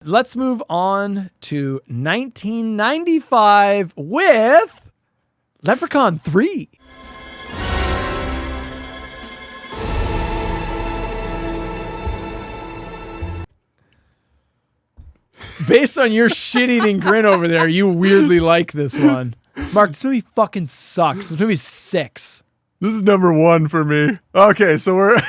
Let's move on to 1995 with Leprechaun 3. Based on your shit-eating grin over there, you weirdly like this one. Mark, this movie fucking sucks. This movie's 6. This is number 1 for me. Okay, so we're...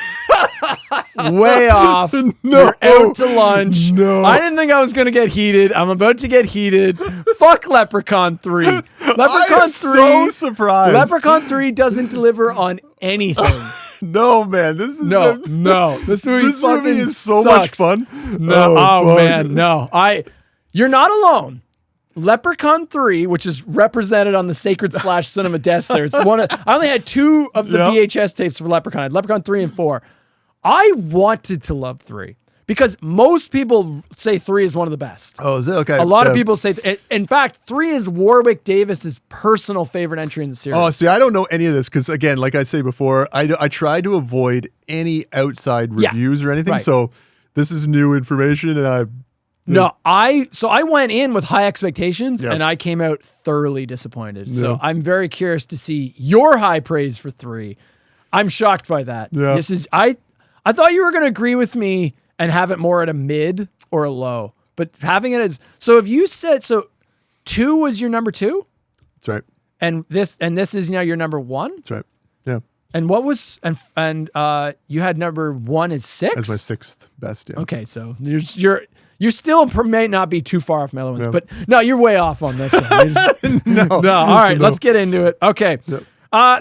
Way off. No. You're out to lunch. No. I didn't think I was going to get heated. I'm about to get heated. Fuck Leprechaun 3. Leprechaun 3. So surprised. Leprechaun 3 doesn't deliver on anything. No, man. This is No. This movie This fucking movie is so sucks. much fun. No. Oh fuck. man, no. You're not alone. Leprechaun 3, which is represented on the Sacred / Cinema desk there. It's one of, I only had 2 of the VHS tapes for Leprechaun. I had Leprechaun 3 and 4. I wanted to love 3 because most people say 3 is one of the best. Oh, is it? Okay. A lot of people say, in fact, 3 is Warwick Davis's personal favorite entry in the series. Oh, see, I don't know any of this because, again, like I say before, I try to avoid any outside reviews or anything. Right. So this is new information, and I went in with high expectations and I came out thoroughly disappointed. So I'm very curious to see your high praise for 3. I'm shocked by that. Yeah. I thought you were going to agree with me and have it more at a mid or a low, but having it as, so if you said, 2 was your number 2 that's right. and this is now your number 1. That's right. Yeah. And what was, and you had number 1 as 6? That's my 6th best. Yeah. Okay. So you still may not be too far off my other ones, but no, you're way off on this one. No. All right, let's get into it. Okay. Yep.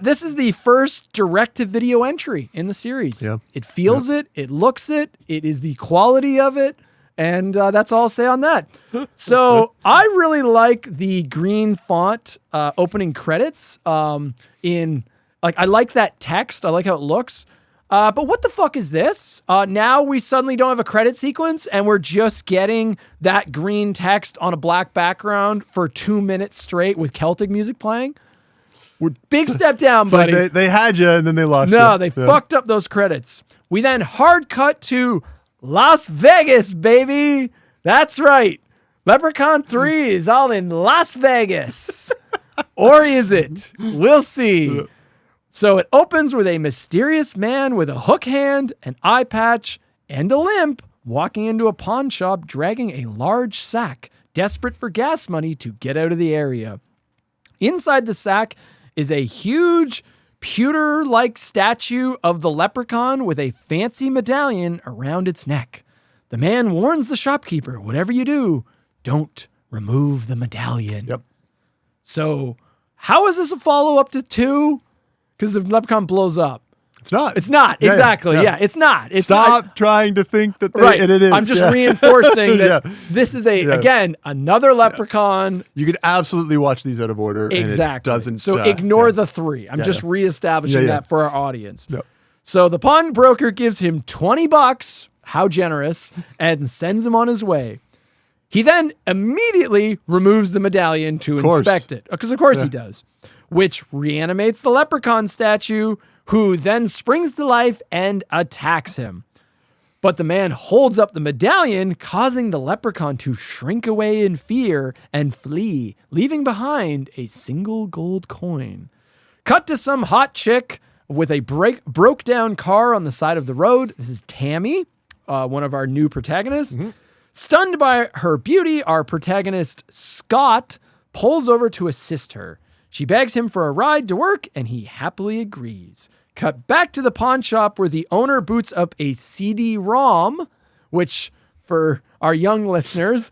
This is the first direct-to-video entry in the series. Yeah. It feels it. It looks it. It is the quality of it. And that's all I'll say on that. So I really like the green font opening credits. I like that text. I like how it looks. But what the fuck is this? Now we suddenly don't have a credit sequence and we're just getting that green text on a black background for 2 minutes straight with Celtic music playing. We're big step down, buddy. Like they had you and then they lost you. No, they fucked up those credits. We then hard cut to Las Vegas, baby. That's right. Leprechaun 3 is all in Las Vegas. Or is it? We'll see. So it opens with a mysterious man with a hook hand, an eye patch, and a limp walking into a pawn shop dragging a large sack, desperate for gas money to get out of the area. Inside the sack is a huge pewter-like statue of the leprechaun with a fancy medallion around its neck. The man warns the shopkeeper, whatever you do, don't remove the medallion. Yep. So how is this a follow-up to 2? Because the leprechaun blows up. It's not. It's not. Yeah, exactly. yeah. It's not. It's Stop trying to think that right. it is. I'm just reinforcing that Yeah. this is again, another leprechaun. You could absolutely watch these out of order. Exactly. And it doesn't. So ignore the 3. I'm just reestablishing that for our audience. Yep. So the pawnbroker gives him $20. How generous. And sends him on his way. He then immediately removes the medallion to inspect it. Because of course he does. Which reanimates the leprechaun statue, who then springs to life and attacks him. But the man holds up the medallion, causing the leprechaun to shrink away in fear and flee, leaving behind a single gold coin. Cut to some hot chick with a broke down car on the side of the road. This is Tammy, one of our new protagonists. Mm-hmm. Stunned by her beauty, our protagonist, Scott, pulls over to assist her. She begs him for a ride to work, and he happily agrees. Cut back to the pawn shop where the owner boots up a CD-ROM, which, for our young listeners,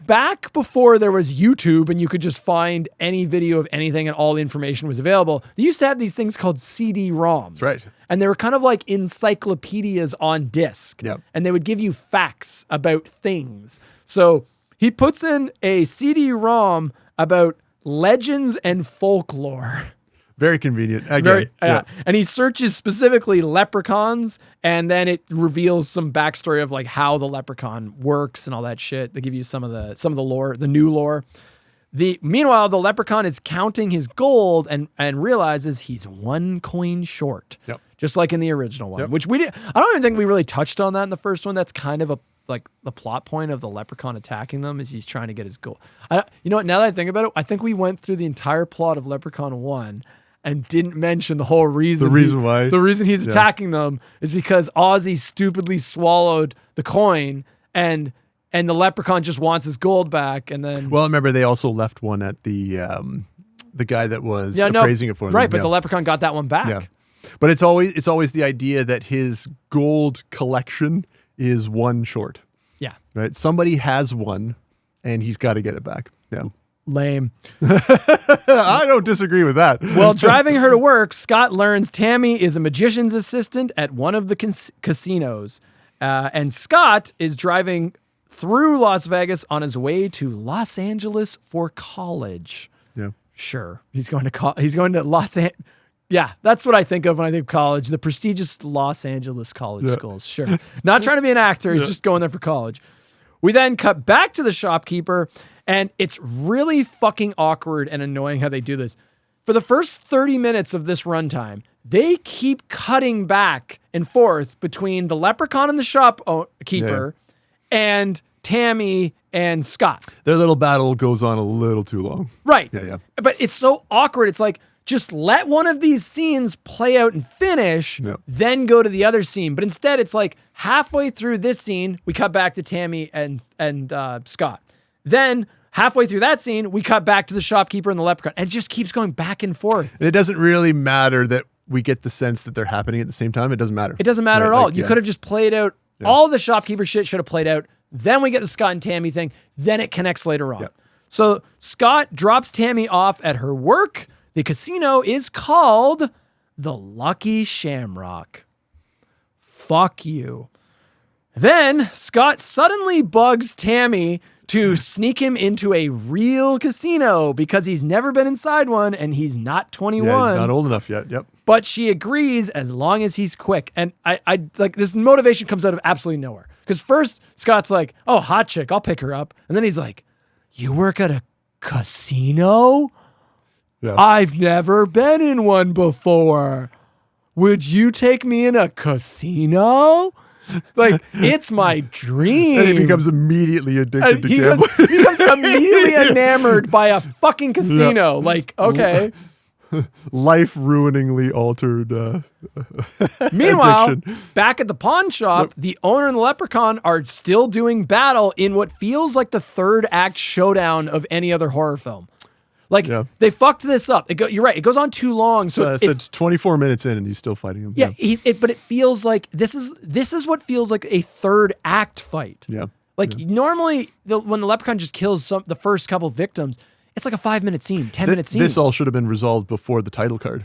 back before there was YouTube and you could just find any video of anything and all the information was available, they used to have these things called CD-ROMs. That's right. And they were kind of like encyclopedias on disc. Yep. And they would give you facts about things. So he puts in a CD-ROM about legends and folklore. Very convenient. Again, and he searches specifically leprechauns, and then it reveals some backstory of like how the leprechaun works and all that shit. They give you some of the lore, the new lore. Meanwhile, the leprechaun is counting his gold and realizes he's 1 coin short. Yep. Just like in the original one, which we did. I don't even think we really touched on that in the first one. That's kind of like the plot point of the Leprechaun attacking them is he's trying to get his goal. You know what? Now that I think about it, I think we went through the entire plot of Leprechaun 1 and didn't mention the whole reason. The reason he's attacking them is because Ozzy stupidly swallowed the coin and the Leprechaun just wants his gold back. And then, well, remember they also left one at the guy that was appraising it for them. Right, but the Leprechaun got that one back. Yeah. But it's always the idea that his gold collection is one short. Yeah. Right. Somebody has one, and he's got to get it back. Yeah. Lame. I don't disagree with that. While driving her to work, Scott learns Tammy is a magician's assistant at one of the casinos, and Scott is driving through Las Vegas on his way to Los Angeles for college. Yeah. Sure. He's going to Los Angeles. Yeah, that's what I think of when I think of college. The prestigious Los Angeles college schools. Sure. Not trying to be an actor. He's just going there for college. We then cut back to the shopkeeper, and it's really fucking awkward and annoying how they do this. For the first 30 minutes of this runtime, they keep cutting back and forth between the Leprechaun and the shopkeeper and Tammy and Scott. Their little battle goes on a little too long. Right. Yeah. But it's so awkward. It's like, just let one of these scenes play out and finish, then go to the other scene. But instead, it's like halfway through this scene, we cut back to Tammy and Scott. Then halfway through that scene, we cut back to the shopkeeper and the Leprechaun. And it just keeps going back and forth. And it doesn't really matter that we get the sense that they're happening at the same time. It doesn't matter. It doesn't matter at all. You could have just played out. All the shopkeeper shit should have played out. Then we get the Scott and Tammy thing. Then it connects later on. So Scott drops Tammy off at her work. The casino is called the Lucky Shamrock. Fuck you. Then Scott suddenly bugs Tammy to sneak him into a real casino because he's never been inside one and he's not 21. Yeah, he's not old enough yet. Yep. But she agrees as long as he's quick. And I like this motivation comes out of absolutely nowhere. Because first Scott's like, oh, hot chick, I'll pick her up. And then he's like, you work at a casino? Yeah. I've never been in one before. Would you take me in a casino? Like, it's my dream. And he becomes immediately addicted to gambling. He becomes immediately enamored by a fucking casino. Yeah. Like, okay. Life-ruiningly altered Meanwhile, addiction. Back at the pawn shop, the owner and the Leprechaun are still doing battle in what feels like the third act showdown of any other horror film. Like, they fucked this up. You're right. It goes on too long. So it's 24 minutes in and he's still fighting him. Yeah, but it feels like this is what feels like a third act fight. Yeah. Like, normally, when the Leprechaun just kills the first couple victims, it's like a 5-minute scene, 10-minute scene. This all should have been resolved before the title card.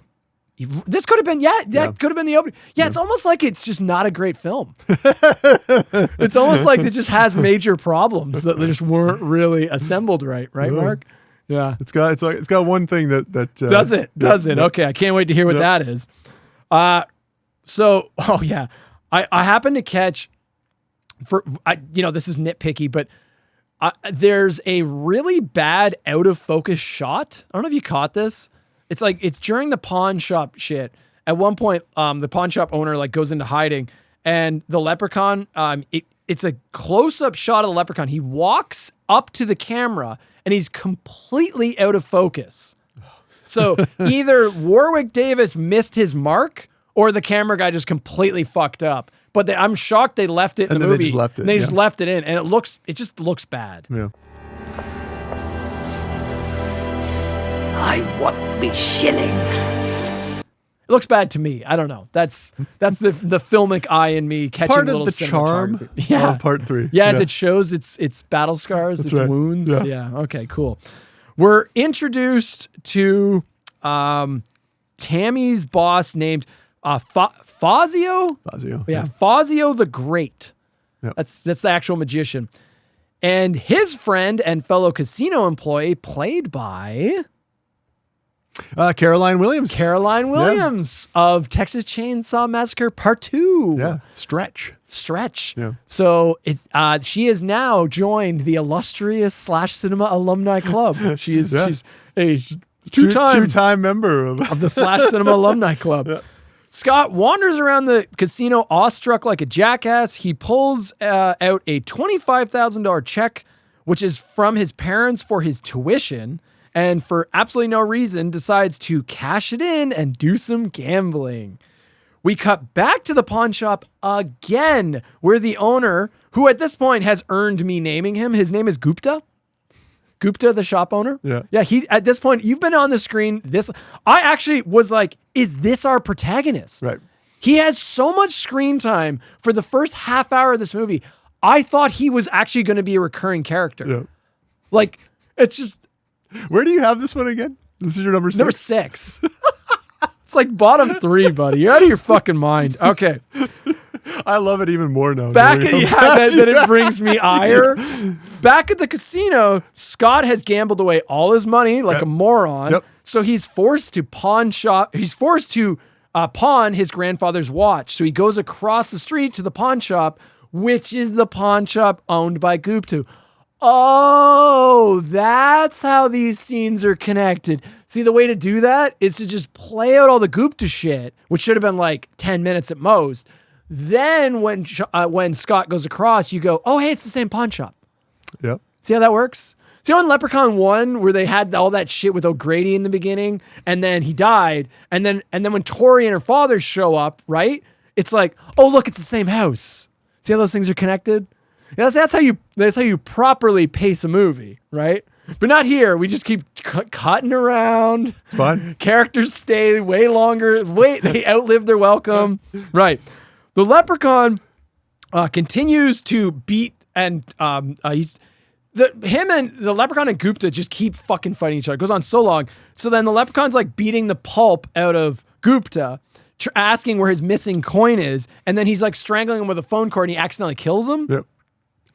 This could have been, could have been the opening. Yeah, it's almost like it's just not a great film. It's almost like it just has major problems that they just weren't really assembled right, Mark? Yeah, it's got one thing that does it. Okay, I can't wait to hear what that is. I happened to catch this is nitpicky, but there's a really bad out of focus shot. I don't know if you caught this. It's like it's during the pawn shop shit. At one point, the pawn shop owner like goes into hiding, and the Leprechaun. It's a close up shot of the Leprechaun. He walks up to the camera. And he's completely out of focus. So either Warwick Davis missed his mark or the camera guy just completely fucked up. But I'm shocked they left it in the movie. They just left it in. And it just looks bad. Yeah. I want me shilling. It looks bad to me. I don't know. That's the filmic eye in me catching part a little of the charm. Yeah, part 3. Yeah, as it shows its battle scars, That's its right. wounds. Yeah. Okay. Cool. We're introduced to Tammy's boss named Fazio. Yeah, Fazio the Great. Yep. That's the actual magician, and his friend and fellow casino employee, played by. Caroline Williams. Of Texas Chainsaw Massacre Part 2. Yeah. Stretch. Yeah. So she has now joined the illustrious Slash Cinema Alumni Club. She's a two-time member of the Slash Cinema Alumni Club. Yeah. Scott wanders around the casino awestruck like a jackass. He pulls out a $25,000 check, which is from his parents for his tuition, and for absolutely no reason decides to cash it in and do some gambling. We cut back to the pawn shop again, where the owner, who at this point has earned me naming him, his name is Gupta. Gupta, the shop owner. Yeah. He at this point, you've been on the screen. I actually was like, is this our protagonist? Right. He has so much screen time for the first half hour of this movie. I thought he was actually going to be a recurring character. Yeah. Like, it's just. Where do you have this one again? This is your number 6? Number 6. It's like bottom 3, buddy. You're out of your fucking mind. Okay. I love it even more now. That it brings me ire. Back at the casino, Scott has gambled away all his money like a moron. Yep. So he's forced to pawn his grandfather's watch. So he goes across the street to the pawn shop, which is the pawn shop owned by Gupta. Oh, that's how these scenes are connected. See, the way to do that is to just play out all the Gupta shit, which should have been like 10 minutes at most. Then when Scott goes across, you go, oh, hey, it's the same pawn shop. Yep. See how that works? See how in Leprechaun 1, where they had all that shit with O'Grady in the beginning, and then he died, and then when Tori and her father show up, right? It's like, oh, look, it's the same house. See how those things are connected? Yeah, that's how you properly pace a movie, right? But not here. We just keep cutting around. It's fine. Characters stay way longer. They outlive their welcome. Right. The Leprechaun continues to beat, and him and the Leprechaun and Gupta just keep fucking fighting each other. It goes on so long. So then the Leprechaun's like beating the pulp out of Gupta, asking where his missing coin is, and then he's like strangling him with a phone cord, and he accidentally kills him. Yep.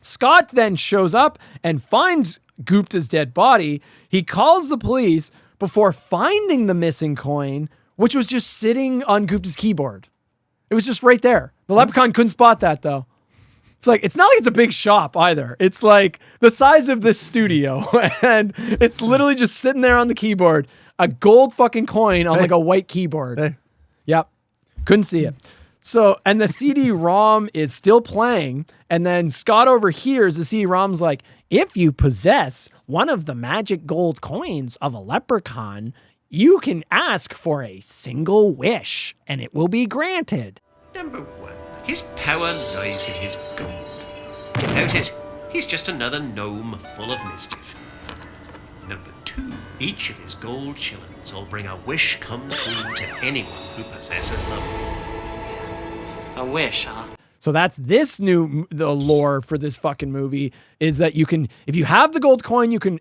Scott then shows up and finds Gupta's dead body. He calls the police before finding the missing coin, which was just sitting on Gupta's keyboard. It was just right there. The Leprechaun couldn't spot that, though. It's not like it's a big shop either. It's like the size of this studio, and it's literally just sitting there on the keyboard, a gold fucking coin on like a white keyboard. Hey. Yep. Couldn't see it. So, and the CD-ROM is still playing, and then Scott overhears the CD-ROM's like, if you possess one of the magic gold coins of a leprechaun, you can ask for a single wish, and it will be granted. Number 1, his power lies in his gold. Without it, he's just another gnome full of mischief. Number 2, each of his gold shillings will bring a wish come true to anyone who possesses them. A wish, huh? So that's the lore for this fucking movie is that you can, if you have the gold coin, you can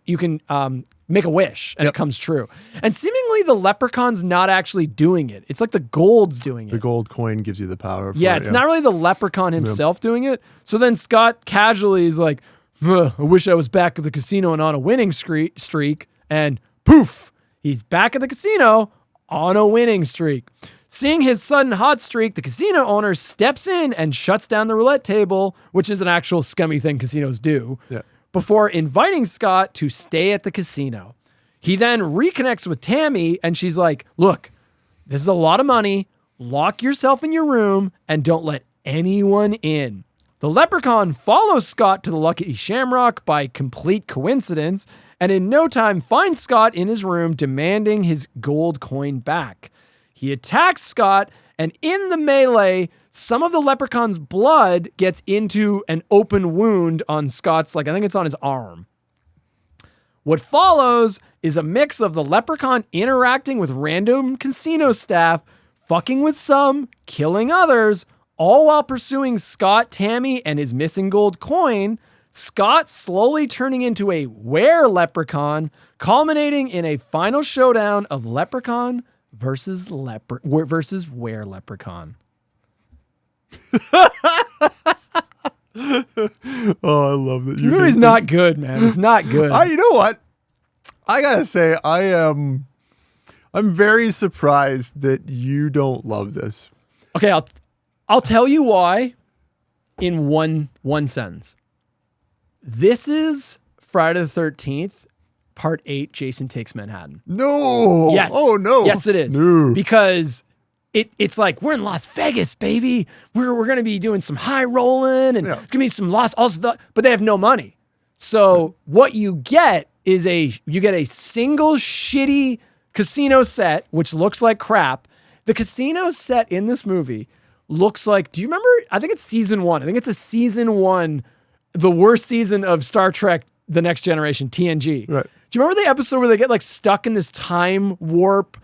make a wish and it comes true. And seemingly the Leprechaun's not actually doing it. It's like the gold's doing it. The gold coin gives you the power. It's not really the Leprechaun himself doing it. So then Scott casually is like, I wish I was back at the casino and on a winning streak. And poof, he's back at the casino on a winning streak. Seeing his sudden hot streak, the casino owner steps in and shuts down the roulette table, which is an actual scummy thing casinos do, before inviting Scott to stay at the casino. He then reconnects with Tammy, and she's like, look, this is a lot of money. Lock yourself in your room and don't let anyone in. The Leprechaun follows Scott to the Lucky Shamrock by complete coincidence, and in no time finds Scott in his room demanding his gold coin back. He attacks Scott, and in the melee, some of the Leprechaun's blood gets into an open wound on Scott's, I think it's on his arm. What follows is a mix of the Leprechaun interacting with random casino staff, fucking with some, killing others, all while pursuing Scott, Tammy, and his missing gold coin, Scott slowly turning into a were-leprechaun, culminating in a final showdown of Leprechaun versus were-leprechaun. Oh, I love it. The movie's not good, man. It's not good. You know what? I gotta say, I'm very surprised that you don't love this. Okay, I'll tell you why in one sentence. This is Friday the 13th, Part 8, Jason Takes Manhattan. No. Yes. Oh, no. Yes, it is. No. Because it's like we're in Las Vegas, baby. We're gonna be doing some high rolling and it's gonna be some but they have no money. So what you get is you get a single shitty casino set, which looks like crap. The casino set in this movie looks like, do you remember? I think it's season 1. I think it's a season 1, the worst season of Star Trek, The Next Generation, TNG. Right. Do you remember the episode where they get like stuck in this time loop,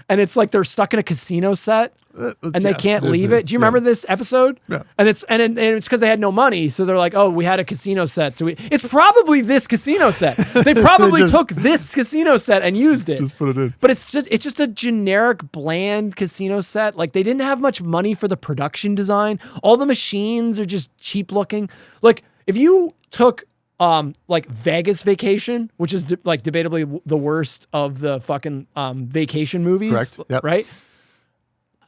and it's like they're stuck in a casino set and they can't leave it? Do you remember this episode? Yeah. And it's because they had no money, so they're like, oh, we had a casino set, so it's probably this casino set. They probably took this casino set and used it. Just put it in. But it's just a generic, bland casino set. Like they didn't have much money for the production design. All the machines are just cheap looking. Like if you took like Vegas Vacation, which is like debatably the worst of the fucking vacation movies. Correct. Yep. Right?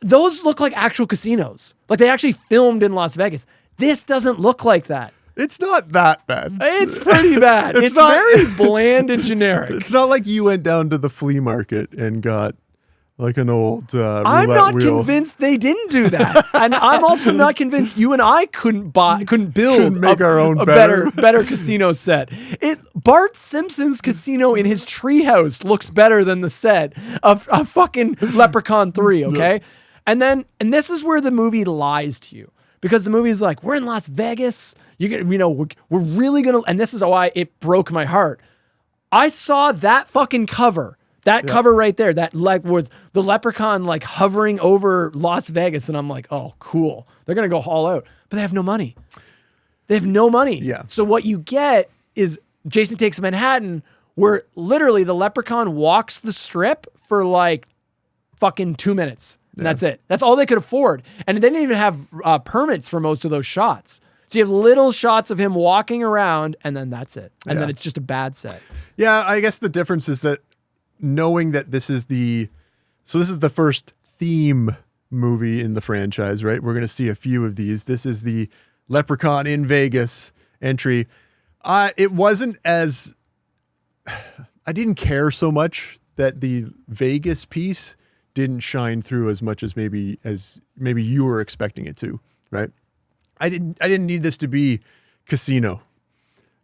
Those look like actual casinos. Like they actually filmed in Las Vegas. This doesn't look like that. It's not that bad. It's pretty bad. It's very bland and generic. It's not like you went down to the flea market and got like an old roulette I'm not wheel. convinced they didn't do that. And I'm also not convinced you and I couldn't make our own a better casino set. Bart Simpson's casino in his treehouse looks better than the set of fucking Leprechaun 3, okay? Yeah. And this is where the movie lies to you. Because the movie is like, we're in Las Vegas. We're really gonna, and this is why it broke my heart. I saw that fucking cover. That cover right there, that like with the leprechaun like hovering over Las Vegas, and I'm like, oh, cool. They're gonna go all out, but they have no money. They have no money. Yeah. So what you get is Jason Takes Manhattan, where literally the leprechaun walks the strip for like fucking 2 minutes. And that's it. That's all they could afford, and they didn't even have permits for most of those shots. So you have little shots of him walking around, and then that's it. And then it's just a bad set. Yeah, I guess the difference is that knowing that this is the first theme movie in the franchise, right? We're going to see a few of these. This is the Leprechaun in Vegas entry. It wasn't as, I didn't care so much that the Vegas piece didn't shine through as much as maybe you were expecting it to, right? I didn't need this to be casino,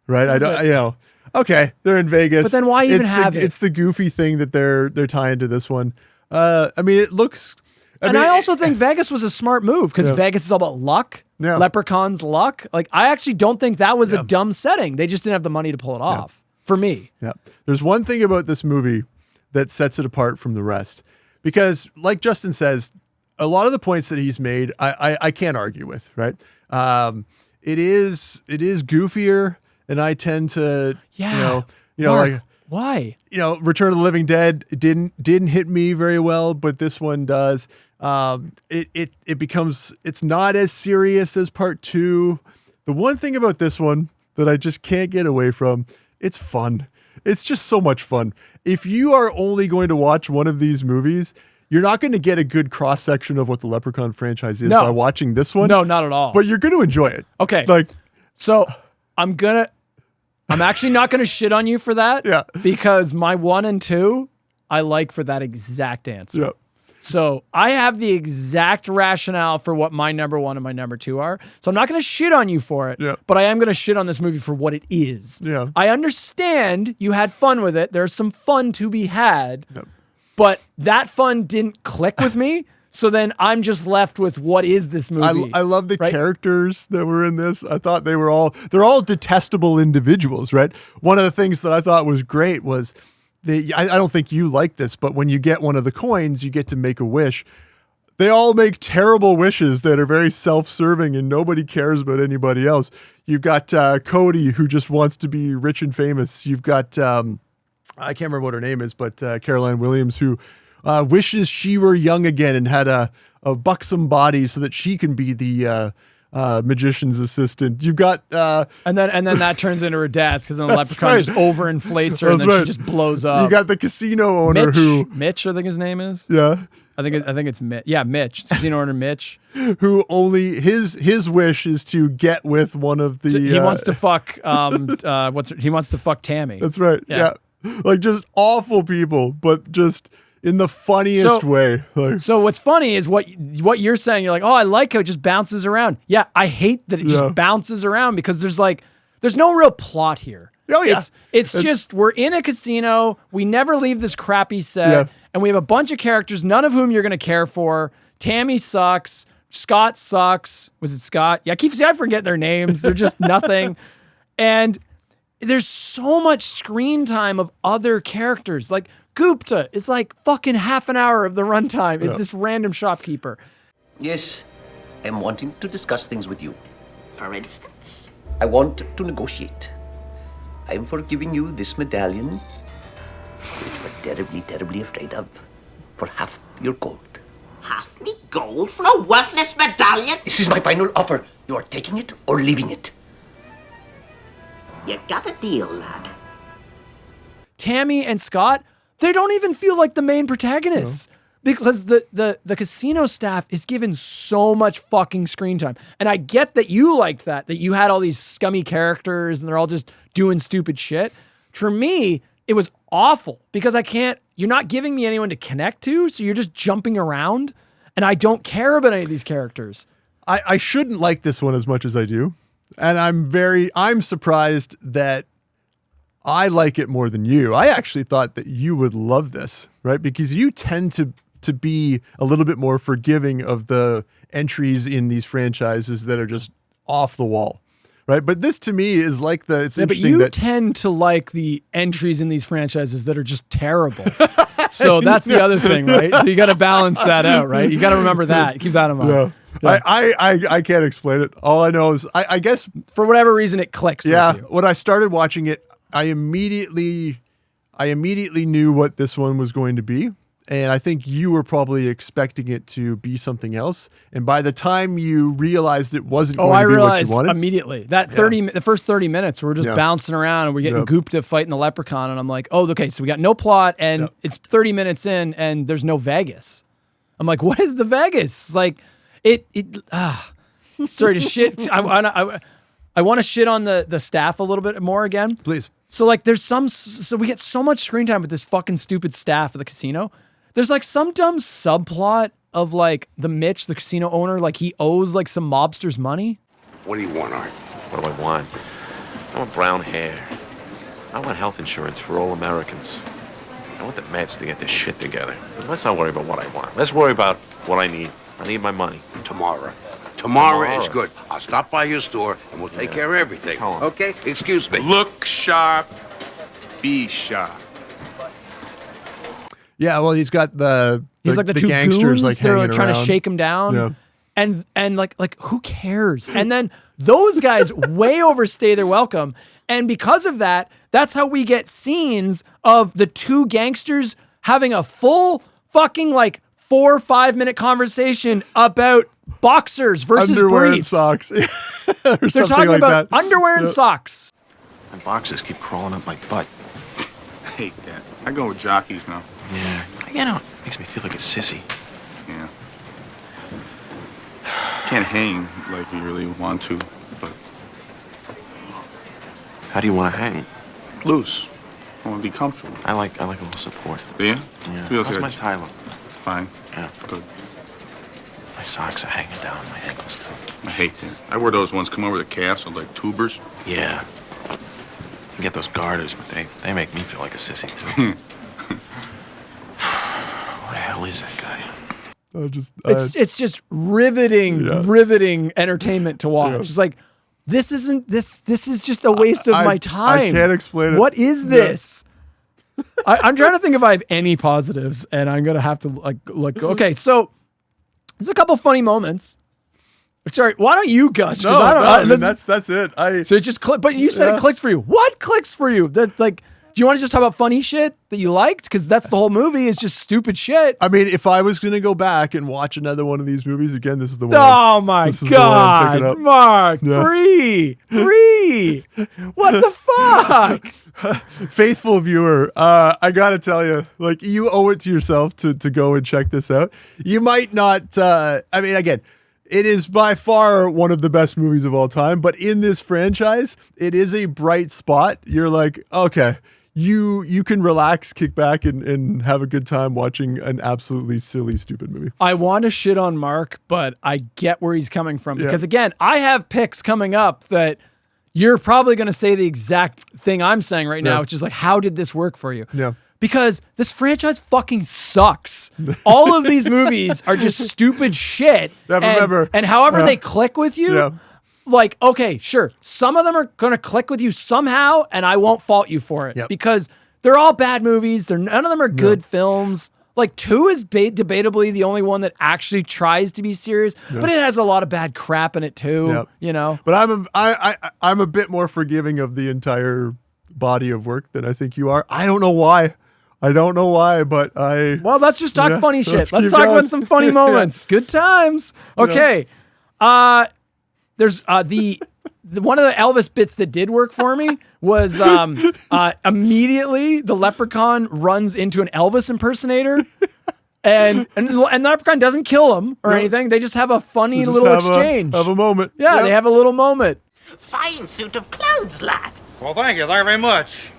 right? Okay, they're in Vegas. But then why even have it? It's the goofy thing that they're tying to this one. I mean, it looks. I also think Vegas was a smart move because Vegas is all about luck. Yeah. Leprechaun's luck. Like, I actually don't think that was a dumb setting. They just didn't have the money to pull it off. For me. Yeah. There's one thing about this movie that sets it apart from the rest, because, like Justin says, a lot of the points that he's made, I can't argue with. Right. It is goofier. And I tend to, Mark, like, why? Return of the Living Dead didn't hit me very well, but this one does. It's not as serious as part 2. The one thing about this one that I just can't get away from, it's fun. It's just so much fun. If you are only going to watch one of these movies, you're not going to get a good cross section of what the Leprechaun franchise is by watching this one. No, not at all. But you're going to enjoy it. Okay. So I'm actually not going to shit on you for that. Yeah. Because my 1 and 2, I like for that exact answer. Yeah. So I have the exact rationale for what my number 1 and my number 2 are. So I'm not going to shit on you for it. Yeah. But I am going to shit on this movie for what it is. Yeah. I understand you had fun with it. There's some fun to be had. Yep. But that fun didn't click with me. So then I'm just left with what is this movie? I love the characters that were in this. I thought they're all detestable individuals, right? One of the things that I thought was great was I don't think you like this, but when you get one of the coins, you get to make a wish. They all make terrible wishes that are very self-serving and nobody cares about anybody else. You've got Cody, who just wants to be rich and famous. You've got, I can't remember what her name is, but Caroline Williams, who wishes she were young again and had a buxom body so that she can be the magician's assistant. You've got and then that turns into her death because then the leprechaun just overinflates her and then she just blows up. You got the casino owner Mitch, I think his name is. Yeah. I think it's Mitch. Yeah, Mitch. Casino owner Mitch. Who only his wish is to get with one of the he wants to fuck he wants to fuck Tammy. That's right. Yeah. Like just awful people, but just in the funniest way. Like, so what's funny is what you're saying. You're like, oh, I like how it just bounces around. Yeah, I hate that it just bounces around because there's no real plot here. Oh yeah, it's just we're in a casino. We never leave this crappy set, and we have a bunch of characters, none of whom you're going to care for. Tammy sucks. Scott sucks. Was it Scott? Yeah, I forget their names. They're just nothing. And there's so much screen time of other characters. Like Gupta is like fucking half an hour of the runtime is this random shopkeeper. Yes, I'm wanting to discuss things with you. For instance? I want to negotiate. I'm for giving you this medallion, which you are terribly, terribly afraid of, for half your gold. Half me gold for a worthless medallion? This is my final offer. You are taking it or leaving it. You got a deal, lad. Tammy and Scott, they don't even feel like the main protagonists. Because the casino staff is given so much fucking screen time. And I get that you liked that you had all these scummy characters and they're all just doing stupid shit. For me, it was awful because you're not giving me anyone to connect to, so you're just jumping around and I don't care about any of these characters. I shouldn't like this one as much as I do. And I'm surprised that I like it more than you. I actually thought that you would love this, right? Because you tend to be a little bit more forgiving of the entries in these franchises that are just off the wall, right? But this to me is like it's interesting but you tend to like the entries in these franchises that are just terrible. So that's the other thing, right? So you got to balance that out, right? You got to remember that. Keep that in mind. Yeah. I can't explain it. All I know is I guess for whatever reason it clicks. Yeah. With you. When I started watching it, I immediately knew what this one was going to be. And I think you were probably expecting it to be something else. And by the time you realized it wasn't going to be what you realized wanted. Immediately. The first 30 minutes, we're just bouncing around and we're getting Gupta fighting the Leprechaun. And I'm like, oh, okay, so we got no plot and it's 30 minutes in and there's no Vegas. I'm like, what is the Vegas? Like, sorry to shit. I want to shit on the staff a little bit more again. Please. So like so we get so much screen time with this fucking stupid staff of the casino. There's like some dumb subplot of like the casino owner, like he owes like some mobsters money. What do you want, Art? What do I want? I want brown hair. I want health insurance for all Americans. I want the Mets to get their shit together. But let's not worry about what I want. Let's worry about what I need. I need my money. Tomorrow is good. I'll stop by your store and we'll take care of everything. Okay? Excuse me. Look sharp, be sharp. Yeah, well, he's got the two gangsters goons like that are hanging trying around. to shake him down. Yeah. And like who cares? And then those guys way overstay their welcome. And because of that, that's how we get scenes of the two gangsters having a full fucking like 4 or 5 minute conversation about boxers versus underwear briefs. and socks. They're talking about underwear and socks. And boxes keep crawling up my butt. I hate that. I go with jockeys now. Yeah. You know, it makes me feel like a sissy. Yeah. Can't hang like you really want to, but How do you want to hang? loose. I want to be comfortable. I like a little support. Do you? Yeah. Feels How's good. my tie look? Fine. Yeah. Good. My socks are hanging down my ankles too. I hate that. I wear those ones come over the calves, so like tubers. Yeah. You get those garters, but they make me feel like a sissy too. What the hell is that guy? It's just riveting entertainment to watch. It's like this isn't this is just a waste of my time. I can't explain it. What is this? I'm trying to think if I have any positives, and I'm gonna have to look. Okay, so there's a couple funny moments. Sorry, why don't you gush? I mean, that's it. So it just clicked, but you said it clicked for you. What clicks for you? That like. Do you want to just talk about funny shit that you liked? Because that's the whole movie is just stupid shit. I mean, if I was going to go back and watch another one of these movies again, this is the one. Oh my God, Mark, Bree, what the fuck? Faithful viewer, I got to tell you, like, you owe it to yourself to go and check this out. You might not, I mean, again, it is by far one of the best movies of all time, but in this franchise, it is a bright spot. You're like, okay, you can relax, kick back, and have a good time watching an absolutely silly, stupid movie. I want to shit on Mark, but I get where he's coming from. Because again, I have picks coming up that you're probably going to say the exact thing I'm saying right now, which is like, how did this work for you? Yeah. Because this franchise fucking sucks. All of these movies are just stupid shit. And however they click with you, like, okay, sure, some of them are going to click with you somehow, and I won't fault you for it because they're all bad movies. None of them are good films. Like 2 is debatably the only one that actually tries to be serious, but it has a lot of bad crap in it too. You know. But I'm a bit more forgiving of the entire body of work than I think you are. I don't know why. But well, let's just talk funny shit. Let's talk about some funny moments. Good times. Okay. There's the one of the Elvis bits that did work for me was immediately the Leprechaun runs into an Elvis impersonator. And the Leprechaun doesn't kill him or anything. They just have a funny little exchange. Have a moment. Yeah, they have a little moment. Fine suit of clothes, lad. Well, thank you very much.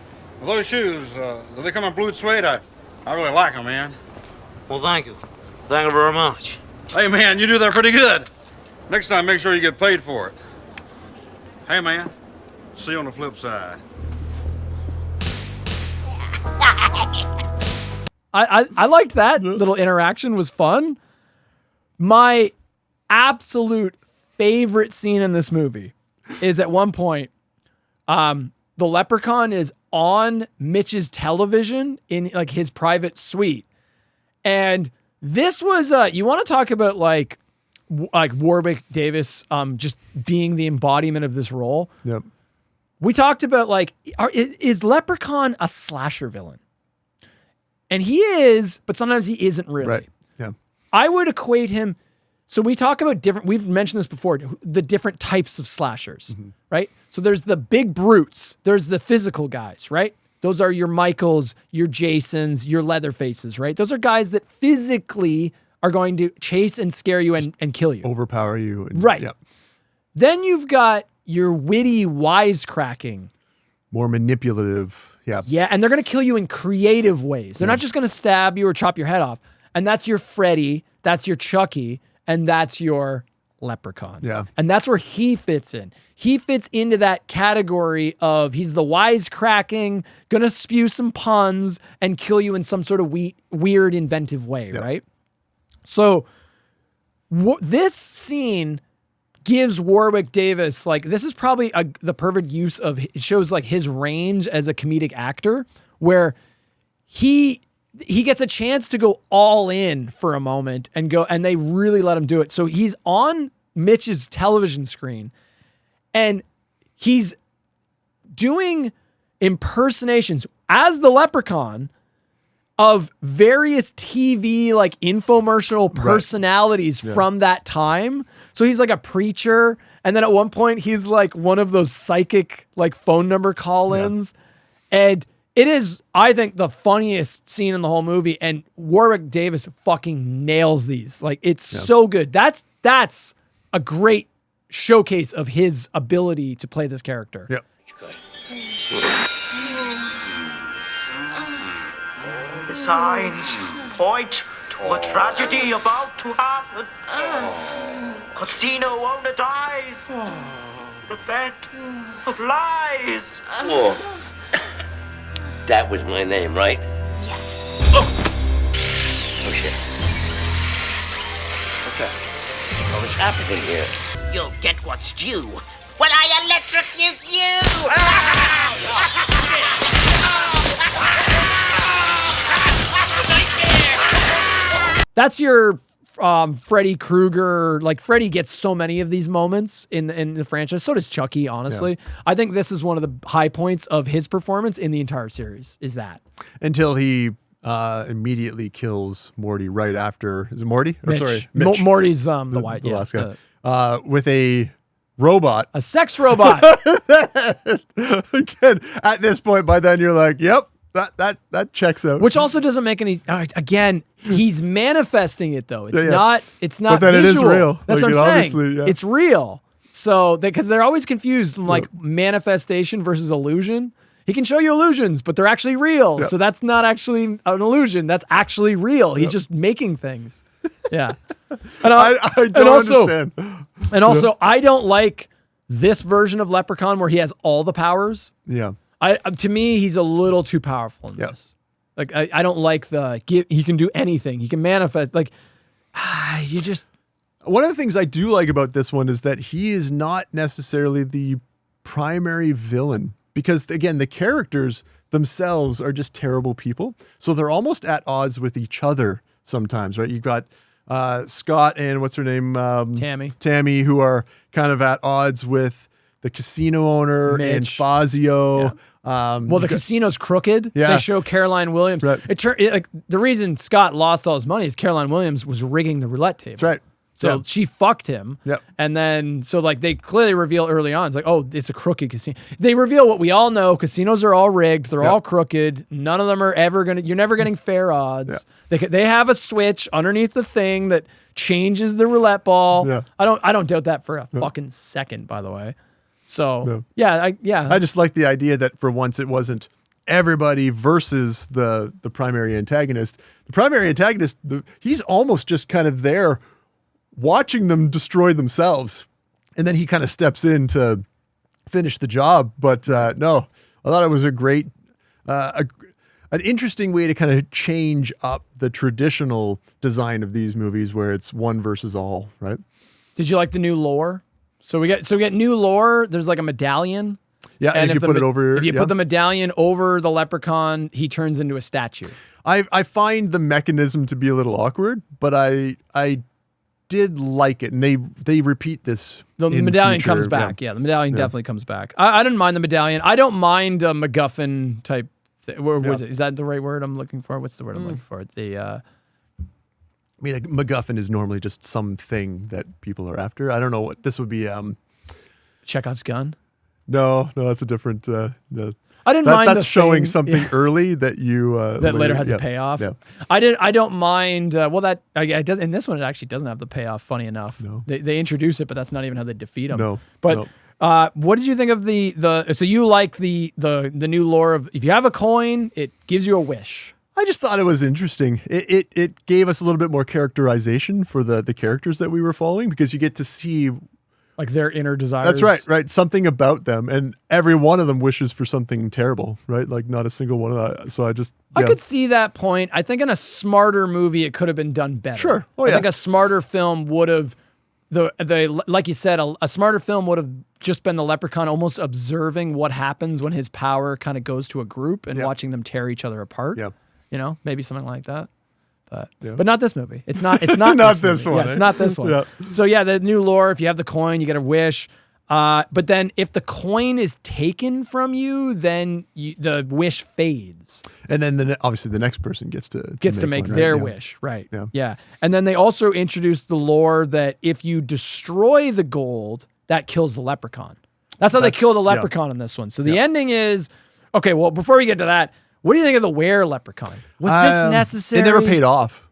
Those shoes, do they come in blue suede? I really like them, man. Well, thank you. Thank you very much. Hey, man, you do that pretty good. Next time, make sure you get paid for it. Hey, man, see you on the flip side. I liked that little interaction. Was fun. My absolute favorite scene in this movie is at one point, the Leprechaun is on Mitch's television in like his private suite. And this was, you want to talk about like Warwick Davis just being the embodiment of this role. Yep. We talked about like, is Leprechaun a slasher villain? And he is, but sometimes he isn't really. Right. Yeah. I would equate him. So we talk about we've mentioned this before, the different types of slashers, right? So there's the big brutes. There's the physical guys, right? Those are your Michaels, your Jasons, your Leatherfaces, right? Those are guys that physically are going to chase and scare you and kill you. Overpower you. Right. Yep. Then you've got your witty wisecracking. More manipulative. Yeah. Yeah, and they're going to kill you in creative ways. They're not just going to stab you or chop your head off. And that's your Freddy, that's your Chucky, and that's your Leprechaun. Yeah. And that's where he fits in. He fits into that category of he's the wisecracking, going to spew some puns and kill you in some sort of weird, inventive way, right? So this scene gives Warwick Davis, like, this is probably the perfect use of, it shows like his range as a comedic actor, where he gets a chance to go all in for a moment and they really let him do it. So he's on Mitch's television screen and he's doing impersonations as the Leprechaun of various TV like infomercial personalities from that time. So he's like a preacher. And then at one point he's like one of those psychic like phone number call-ins. And it is, I think, the funniest scene in the whole movie. And Warwick Davis fucking nails these. Like, it's so good. That's a great showcase of his ability to play this character. Yep. The signs point to a tragedy about to happen. Casino owner dies. The bed of lies. Whoa. That was my name, right? Yes. Oh shit. Okay. What's happening here? You'll get what's due when I electrocute you. That's your Freddy Krueger. Like, Freddy gets so many of these moments in the franchise. So does Chucky, honestly. Yeah. I think this is one of the high points of his performance in the entire series, is that. Until he immediately kills Morty right after. Is it Morty? Or, Mitch. sorry, Mitch. Morty's the last guy. With a robot. A sex robot. Again, at this point, by then, you're like, yep. That checks out. Which also doesn't make any. Again, he's manifesting it though. It's not. It's not. But then visual. It is real. That's like, what I'm saying. Yeah. It's real. So because they're always confused, like manifestation versus illusion. he can show you illusions, but they're actually real. Yep. So that's not actually an illusion. That's actually real. He's just making things. Yeah. And I don't understand. And also, I don't like this version of Leprechaun where he has all the powers. Yeah. To me, he's a little too powerful in this. Like, I don't like he can do anything. He can manifest. Like, you just... One of the things I do like about this one is that he is not necessarily the primary villain because, again, the characters themselves are just terrible people. So they're almost at odds with each other sometimes, right? You've got Scott and what's her name? Tammy, who are kind of at odds with the casino owner Mitch. and Fazio. Yeah. The casino's crooked. Yeah. They show Caroline Williams. Right. The reason Scott lost all his money is Caroline Williams was rigging the roulette table. That's right. So she fucked him. Yep. And then, they clearly reveal early on, it's like, oh, it's a crooked casino. They reveal what we all know. Casinos are all rigged. They're all crooked. None of them are you're never getting fair odds. Yeah. They have a switch underneath the thing that changes the roulette ball. Yeah. I don't doubt that for a fucking second, by the way. So, I just like the idea that for once it wasn't everybody versus the primary antagonist. The primary antagonist, he's almost just kind of there watching them destroy themselves. And then he kind of steps in to finish the job. But no, I thought it was a great, an interesting way to kind of change up the traditional design of these movies where it's one versus all, right? Did you like the new lore? So we get new lore. There's like a medallion. Yeah, and if you put it over... If you put the medallion over the leprechaun, he turns into a statue. I find the mechanism to be a little awkward, but I did like it, and they repeat this. The medallion comes back. Yeah, the medallion definitely comes back. I didn't mind the medallion. I don't mind a MacGuffin type thing. Was it? Is that the right word I'm looking for? What's the word I'm looking for? I mean, a MacGuffin is normally just something that people are after. I don't know what this would be. Chekhov's gun? No, that's a different. I didn't mind that's the showing thing. something early that you that later has a payoff. Yeah. I don't mind. It does. In this one, it actually doesn't have the payoff. Funny enough, No. They introduce it, but that's not even how they defeat him. No, But what did you think of the? So you like the new lore of if you have a coin, it gives you a wish. I just thought it was interesting. It gave us a little bit more characterization for the characters that we were following because you get to see. Like their inner desires. That's right. Something about them, and every one of them wishes for something terrible, right? Like not a single one of that. So I could see that point. I think in a smarter movie, it could have been done better. Sure. Oh, I think a smarter film would have like you said, a smarter film would have just been the leprechaun almost observing what happens when his power kind of goes to a group and watching them tear each other apart. Yeah. Maybe something like that. But not this movie. It's not not not this one. Yeah, it's not this one. Yeah. So the new lore, if you have the coin, you get a wish. But then if the coin is taken from you, then the wish fades. And then obviously the next person gets to make one, their right? wish. Right. Yeah. Yeah. And then they also introduced the lore that if you destroy the gold, that kills the leprechaun. That's how they kill the leprechaun in this one. So the ending is, okay, well, before we get to that, what do you think of the were-leprechaun? Was this necessary? It never paid off.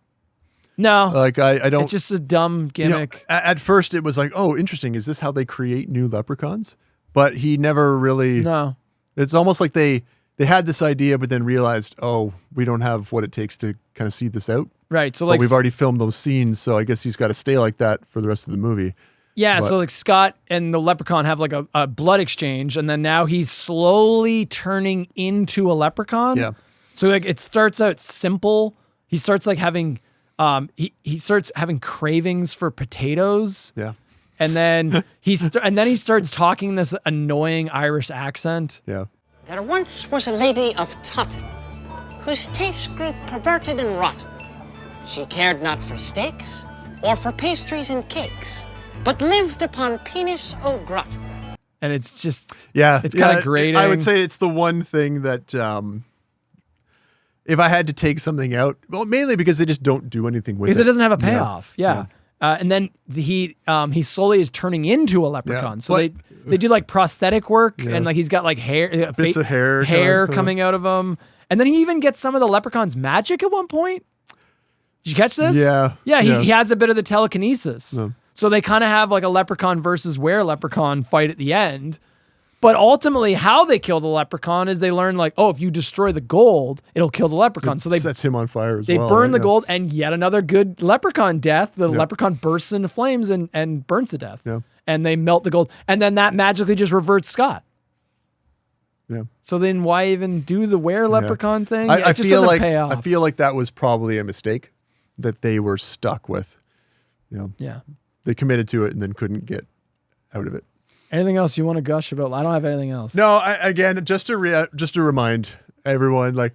No. Like, I don't... It's just a dumb gimmick. At first, it was like, oh, interesting. Is this how they create new leprechauns? But he never really... No. It's almost like they had this idea, but then realized, oh, we don't have what it takes to kind of see this out. Right. So but we've already filmed those scenes, so I guess he's got to stay like that for the rest of the movie. Yeah, so like Scott and the leprechaun have like a blood exchange, and then now he's slowly turning into a leprechaun. Yeah. So like it starts out simple. He starts like having he starts having cravings for potatoes. Yeah. And then he starts talking this annoying Irish accent. Yeah. There once was a lady of Totten, whose tastes grew perverted and rotten. She cared not for steaks or for pastries and cakes, but lived upon penis au gratin. And it's just, yeah, it's kind of grating. I would say it's the one thing that if I had to take something out, well, mainly because they just don't do anything with it. Because it doesn't have a payoff. Yeah. And then he slowly is turning into a leprechaun. Yeah. So they do like prosthetic work, and like he's got like hair, bits of hair coming out of him. And then he even gets some of the leprechaun's magic at one point. Did you catch this? Yeah. Yeah, he has a bit of the telekinesis. Yeah. So they kind of have like a leprechaun versus were-leprechaun fight at the end. But ultimately, how they kill the leprechaun is they learn like, oh, if you destroy the gold, it'll kill the leprechaun. So they sets him on fire as they well. burn right? the Yeah. gold, and yet another good leprechaun death. The Yeah. leprechaun bursts into flames and burns to death. Yeah. And they melt the gold, and then that magically just reverts Scott. Yeah. So then why even do the leprechaun thing? I It just feel doesn't like pay off. I feel like that was probably a mistake that they were stuck with. You know, Yeah. they committed to it and then couldn't get out of it. Anything else you want to gush about? I don't have anything else. No, again, just to remind everyone, like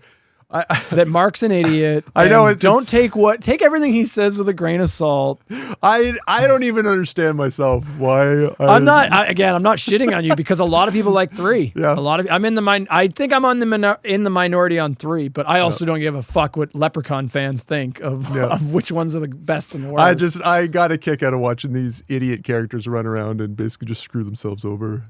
that Mark's an idiot. I know and don't take everything he says with a grain of salt. I don't even understand myself why. I'm not shitting on you because a lot of people like 3. Yeah. A lot of I'm in the I think I'm on in the minority on 3, but I also don't give a fuck what Leprechaun fans think of which ones are the best and the worst. I got a kick out of watching these idiot characters run around and basically just screw themselves over.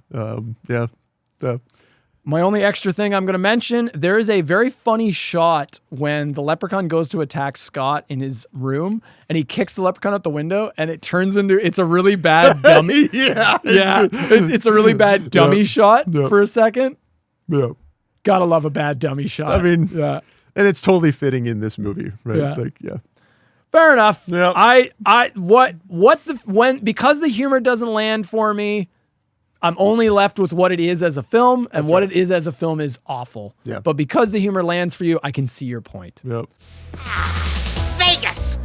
My only extra thing I'm going to mention, there is a very funny shot when the leprechaun goes to attack Scott in his room and he kicks the leprechaun out the window and it turns into, it's a really bad dummy. Yeah. It's a really bad dummy shot for a second. Yeah. Gotta love a bad dummy shot. I mean, yeah. And it's totally fitting in this movie, right? Yeah. Like, yeah. Fair enough. Yep. Because the humor doesn't land for me, I'm only left with what it is as a film, and what it is as a film is awful. Yeah. But because the humor lands for you, I can see your point. Yep. Vegas!